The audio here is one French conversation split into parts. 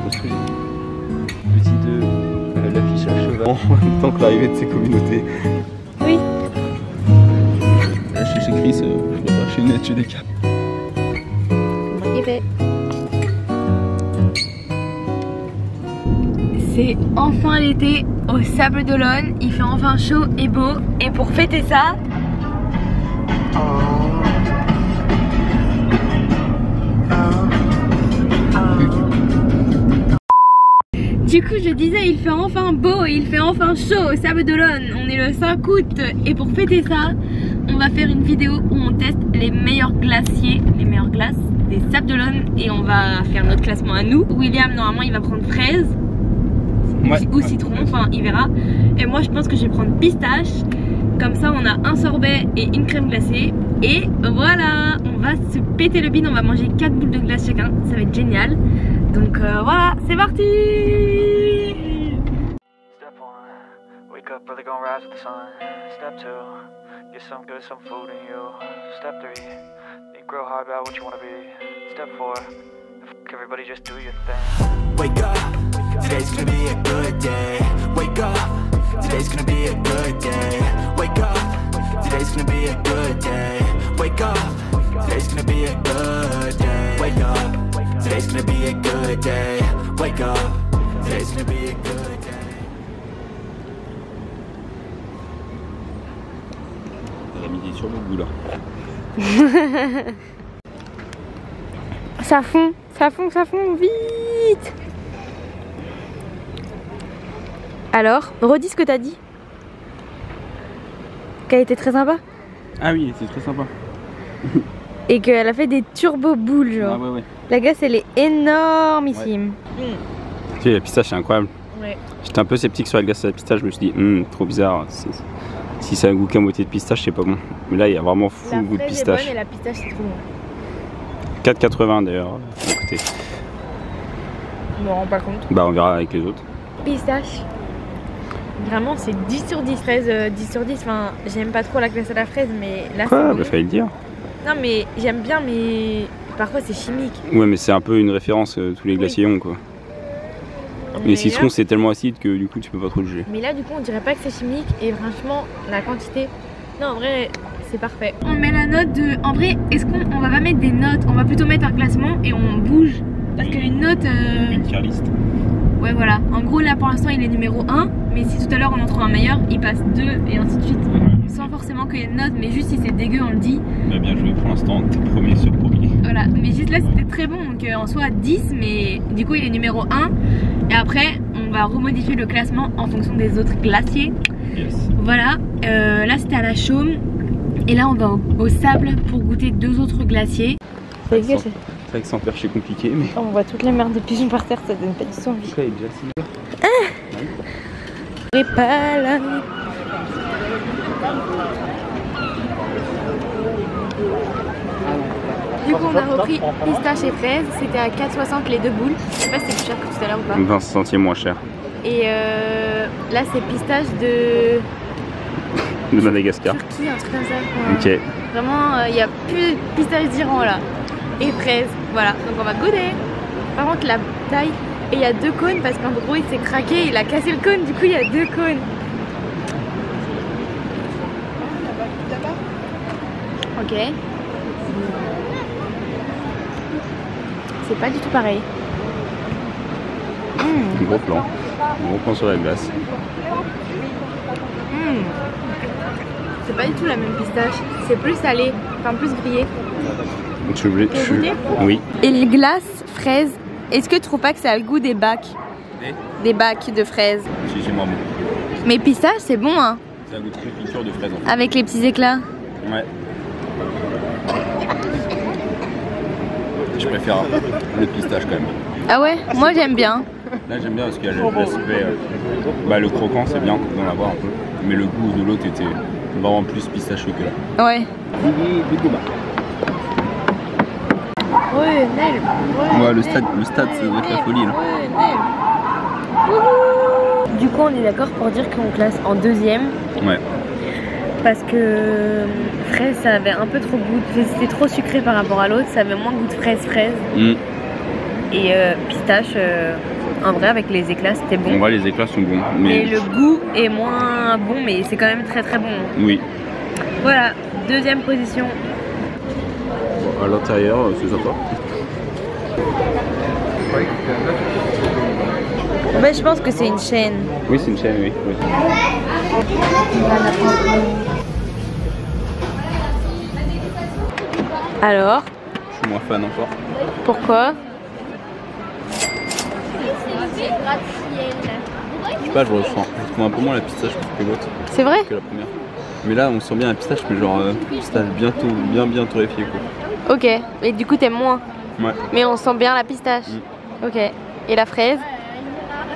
construit. Petit 2, l'affichage cheval en même temps que l'arrivée de ces communautés. Oui. Là, je suis chez Chris, je vais faire chez Net, chez des caps. Comment il fait? C'est enfin l'été au Sable d'Olonne, il fait enfin chaud et beau et pour fêter ça, du coup je disais il fait enfin beau et il fait enfin chaud au Sable d'Olonne, on est le 5 août et pour fêter ça, on va faire une vidéo où on teste les meilleurs glaciers, les meilleures glaces des Sables d'Olonne et on va faire notre classement à nous. William normalement il va prendre fraise. Ou citron, enfin il verra. Et moi je pense que je vais prendre pistache. Comme ça on a un sorbet et une crème glacée. Et voilà, on va se péter le bide. On va manger 4 boules de glace chacun. Ça va être génial. Donc voilà, c'est parti. Step 1, wake up early, gonna rise with the sun. Step 2, get some good, some food in you. Step 3, think real hard about what you wanna be. Step 4, everybody just do your thing. Wake up, today's gonna be a good day. Wake up, today's gonna be a good day. Wake up, today's gonna be a good day. Wake up, today's gonna be a good day. Wake up, today's gonna be a good day. Wake up, today's gonna be a good day. Elle a mis sur le bout là. Ça fond, ça fond, vite. Alors, redis ce que t'as dit. Qu'elle était très sympa. Ah oui, c'est très sympa. Et qu'elle a fait des turbo boules genre. Ah ouais. La glace elle est énormissime. Ouais. Tu sais, la pistache c'est incroyable. Ouais. J'étais un peu sceptique sur la glace à la pistache, je me suis dit, trop bizarre. Si ça a un goût qu'à moitié de pistache, c'est pas bon. Mais là, il y a vraiment fou le goût de pistache. La fraise est bonne et la pistache c'est trop bon. 4,80 d'ailleurs. Écoutez. Je me rends pas compte. Bah, on verra avec les autres. Pistache. Vraiment, c'est 10 sur 10 fraises, 10 sur 10. Enfin, j'aime pas trop la glace à la fraise, mais là c'est bon. Bah, fallait le dire. Non, mais j'aime bien, mais parfois c'est chimique. Ouais, mais c'est un peu une référence, tous les glaciers ont quoi. Les citrons, c'est tellement acide que du coup, tu peux pas trop le juger. Mais là, du coup, on dirait pas que c'est chimique et franchement, la quantité. Non, en vrai, c'est parfait. On met la note de. En vrai, est-ce qu'on va pas mettre des notes? On va plutôt mettre un classement et on bouge. Parce qu'une note. Une tier list. Ouais, voilà. En gros, là pour l'instant, il est numéro 1. Mais si tout à l'heure on en trouve un meilleur, il passe 2 et ainsi de suite. Sans forcément qu'il y ait une note, mais juste si c'est dégueu, on le dit. Bah, bien joué pour l'instant, t'es premier sur premier. Voilà, mais juste là c'était très bon. Donc en soi 10, mais du coup il est numéro 1. Et après, on va remodifier le classement en fonction des autres glaciers. Yes. Voilà, là c'était à la Chaume. Et là on va au Sable pour goûter 2 autres glaciers. C'est vrai que sans perche c'est compliqué, mais. On voit toute la merde de pigeons par terre, ça donne pas du tout envie. Il est déjà 6 heures. Pas là. Du coup on a repris pistache et fraise, c'était à 4,60 les 2 boules. Je sais pas si c'est plus cher que tout à l'heure ou pas. 20 centimes moins cher. Et là c'est pistache de Madagascar. Turquie, un truc comme ça. Ok. Vraiment il n'y a plus de pistache d'Iran là. Et fraise, voilà, donc on va goûter. Par contre la taille, et il y a 2 cônes parce qu'en gros il s'est craqué, il a cassé le cône, du coup il y a 2 cônes. Ok. C'est pas du tout pareil. Gros plan. Gros plan sur la glace. C'est pas du tout la même pistache. C'est plus salé, enfin plus grillé. Oui. Et les glaces fraises, est-ce que tu trouves pas que ça a le goût des bacs? Des bacs de fraises. Si, c'est moins bon. Mais pistache c'est bon hein. Ça a goût de confiture de fraises en fait. Avec les petits éclats. Ouais. Je préfère le pistache quand même. Ah ouais? Moi j'aime bien. Là j'aime bien parce qu'il y a l'aspect. Le croquant c'est bien d'en avoir un peu. Mais le goût de l'autre était vraiment plus pistacheux que là. Ouais. Ouais, Nel. Ouais, le stade ça doit être la folie là. Du coup on est d'accord pour dire qu'on classe en 2e. Ouais. Parce que fraise ça avait un peu trop goût, c'était trop sucré par rapport à l'autre, ça avait moins goût de fraise. Et pistache, en vrai avec les éclats c'était bon. En vrai les éclats sont bons. Mais le goût est moins bon, mais c'est quand même très très bon. Oui. Voilà, deuxième position. Bon, à l'intérieur, c'est sympa. Mais je pense que c'est une chaîne. Oui, c'est une chaîne, oui. Alors? Je suis moins fan encore. Pourquoi? Je sais pas, je ressens. Je trouve un peu moins la pistache que l'autre. C'est vrai? Que la première. Mais là, on sent bien la pistache, mais genre pistache bien torréfiée quoi. Ok, et du coup t'aimes moins? Ouais. Mais on sent bien la pistache. Ok. Et la fraise?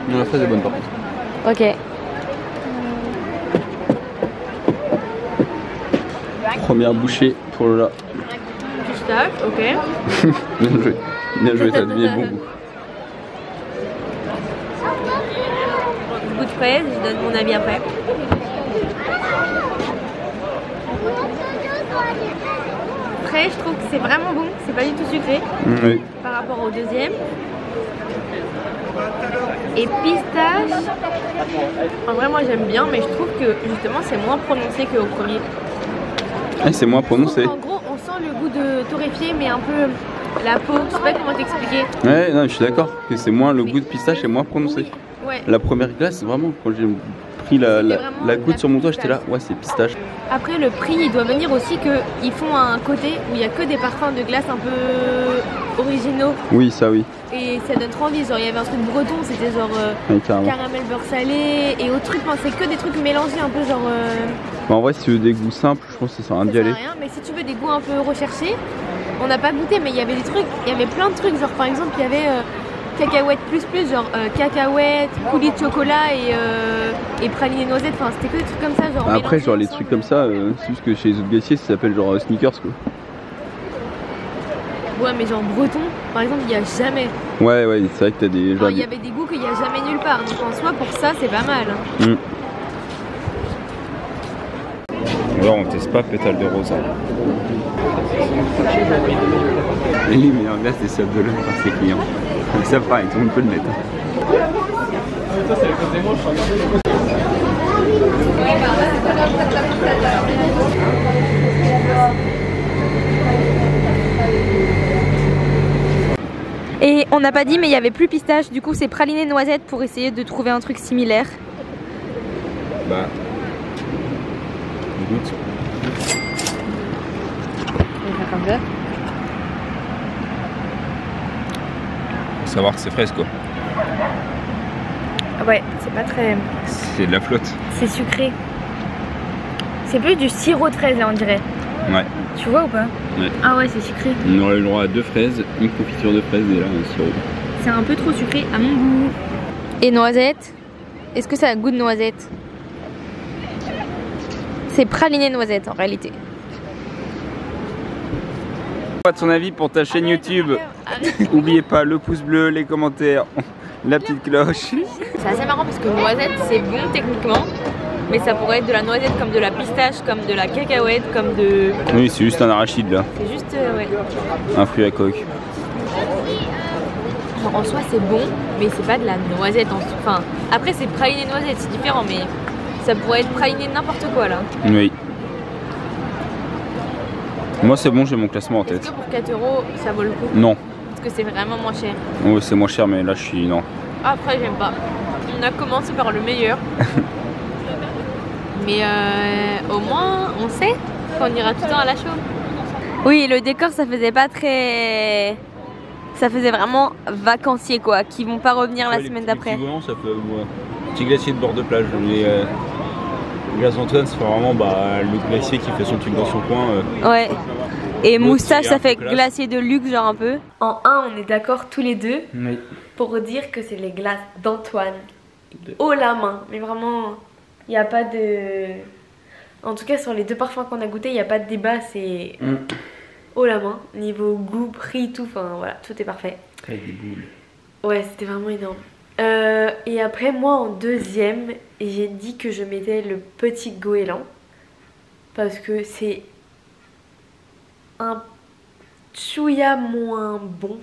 Non, la fraise est bonne par contre. Ok. Première bouchée pour Lola. Pistache, ok. Bien joué. Bien joué, t'as bien bon goût. Goût de fraise, je donne mon avis après. Fraise, je trouve que c'est vraiment bon, c'est pas du tout sucré Oui. par rapport au deuxième. Et pistache, en vrai moi j'aime bien, mais je trouve que justement c'est moins prononcé qu'au premier. Ah, c'est moins prononcé. En gros on sent le goût de torréfié, mais un peu la peau, je sais pas comment t'expliquer. Ouais, non, je suis d'accord que c'est moins, le goût de pistache est moins prononcé. Oui, ouais. La première glace, vraiment, quand j'ai pris la goutte sur mon doigt, j'étais là, ouais, c'est pistache. Après le prix, il doit venir aussi qu'ils font un côté où il n'y a que des parfums de glace un peu originaux. Oui, ça oui. Et ça donne trop envie, genre il y avait un truc breton, c'était genre Ouais, carrément. caramel beurre salé et autre truc, c'est que des trucs mélangés un peu genre... Bah, en vrai, si tu veux des goûts simples, je pense que ça sert à rien d'y aller. Rien, mais si tu veux des goûts un peu recherchés, on n'a pas goûté, mais il y avait des trucs, il y avait plein de trucs, genre par exemple il y avait cacahuètes plus, genre cacahuètes, coulis de chocolat et praliné noisette, enfin c'était que des trucs comme ça, genre... Après, genre les trucs comme ça, c'est juste que chez les autres glaciers, ça s'appelle genre sneakers quoi. Ouais, mais genre breton, par exemple, il n'y a jamais. Ouais, c'est vrai que t'as des... Enfin, il y avait des goûts qu'il n'y a jamais nulle part, donc en soi, pour ça, c'est pas mal. Alors, on teste pas pétale de rose. Les meilleures glaces, c'est celles de l'homme par ses clients. Donc ça, pareil, tout le monde peut le mettre. Et on n'a pas dit, mais il n'y avait plus pistache, du coup c'est praliné noisette pour essayer de trouver un truc similaire. Bah, goûte. On va faire comme ça. Faut savoir que c'est fraise quoi. Ouais, c'est pas très... C'est de la flotte. C'est sucré. C'est plus du sirop de fraise là, on dirait. Ouais. Tu vois ou pas? Ouais. Ah ouais, c'est sucré. On aurait le droit à 2 fraises, une confiture de fraises et là un sirop. C'est un peu trop sucré à mon goût. Et noisette? Est-ce que ça a un goût de noisette? C'est praliné noisette en réalité. Pas de son avis pour ta chaîne YouTube. N'oubliez pas le pouce bleu, les commentaires, la petite cloche. C'est assez marrant parce que noisette c'est bon techniquement, mais ça pourrait être de la noisette comme de la pistache, comme de la cacahuète, comme de... Oui, c'est juste un arachide là. C'est juste, ouais. Un fruit à coque. En soi c'est bon, mais c'est pas de la noisette en soi. Enfin, après c'est praliné noisette, c'est différent, mais ça pourrait être praliné n'importe quoi là. Oui. Moi c'est bon, j'ai mon classement en tête. Est-ce que pour 4 € ça vaut le coup? Non. Parce que c'est vraiment moins cher. Oui, c'est moins cher, mais là je suis... non. Après j'aime pas. On a commencé par le meilleur. Mais au moins on sait qu'on ira tout le temps à la show. Oui, le décor ça faisait pas très... Ça faisait vraiment vacancier quoi, qui vont pas revenir la semaine d'après. Les petits volants, ça peut... Ouais. Petit glacier de bord de plage. Les glaces Antoine, ça fait vraiment le glacier qui fait son truc dans son coin. Ouais. Et moustache, ça fait classe. glacier de luxe genre un peu. En un, on est d'accord tous les deux Oui. pour dire que c'est les glaces d'Antoine. Haut la main. Mais vraiment, il n'y a pas de... En tout cas, sur les 2 parfums qu'on a goûté, il n'y a pas de débat, c'est haut la main. Niveau goût, prix, tout, enfin voilà, tout est parfait. Avec des boules. Ouais, c'était vraiment énorme. Et après, moi en deuxième, j'ai dit que je mettais le petit goéland. Parce que c'est un chouïa moins bon.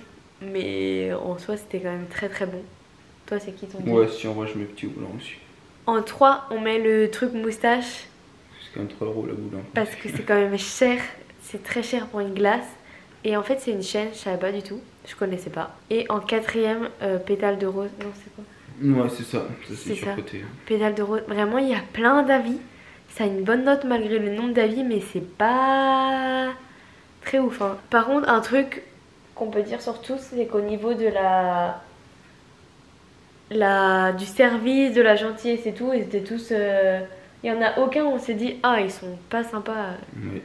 mais en soi c'était quand même très très bon. Toi c'est qui ton dîner? Ouais, si en vrai je mets petit boulin aussi. En 3 on met le truc moustache. C'est quand même 3 € la boulin. Parce que c'est quand même cher, c'est très cher pour une glace. Et en fait c'est une chaîne, je savais pas du tout, je connaissais pas. Et en 4ème, pétale de rose, non c'est quoi? Ouais c'est ça, c'est C'est ça. surcoté. Pétale de rose, vraiment il y a plein d'avis. Ça a une bonne note malgré le nombre d'avis, mais c'est pas très ouf. Hein. Par contre, un truc qu'on peut dire sur tous, c'est qu'au niveau de du service, de la gentillesse et tout, ils étaient tous... Il y en a aucun où on s'est dit, ah ils sont pas sympas. Oui.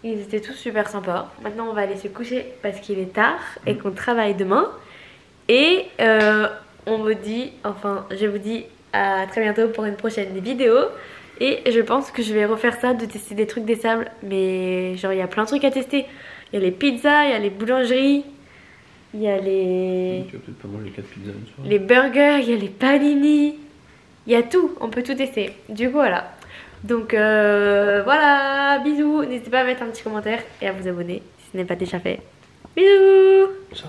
Ils étaient tous super sympas. Maintenant on va aller se coucher parce qu'il est tard et qu'on travaille demain. Et on vous dit, enfin je vous dis à très bientôt pour une prochaine vidéo. Et je pense que je vais refaire ça, de tester des trucs des sables. Mais genre il y a plein de trucs à tester. Il y a les pizzas, il y a les boulangeries, il y a les... Tu vas peut-être pas manger 4 pizzas une soirée. Les burgers, il y a les panini. Il y a tout, on peut tout tester. Du coup voilà. Donc voilà, bisous. N'hésitez pas à mettre un petit commentaire et à vous abonner si ce n'est pas déjà fait. Bisous. Ciao.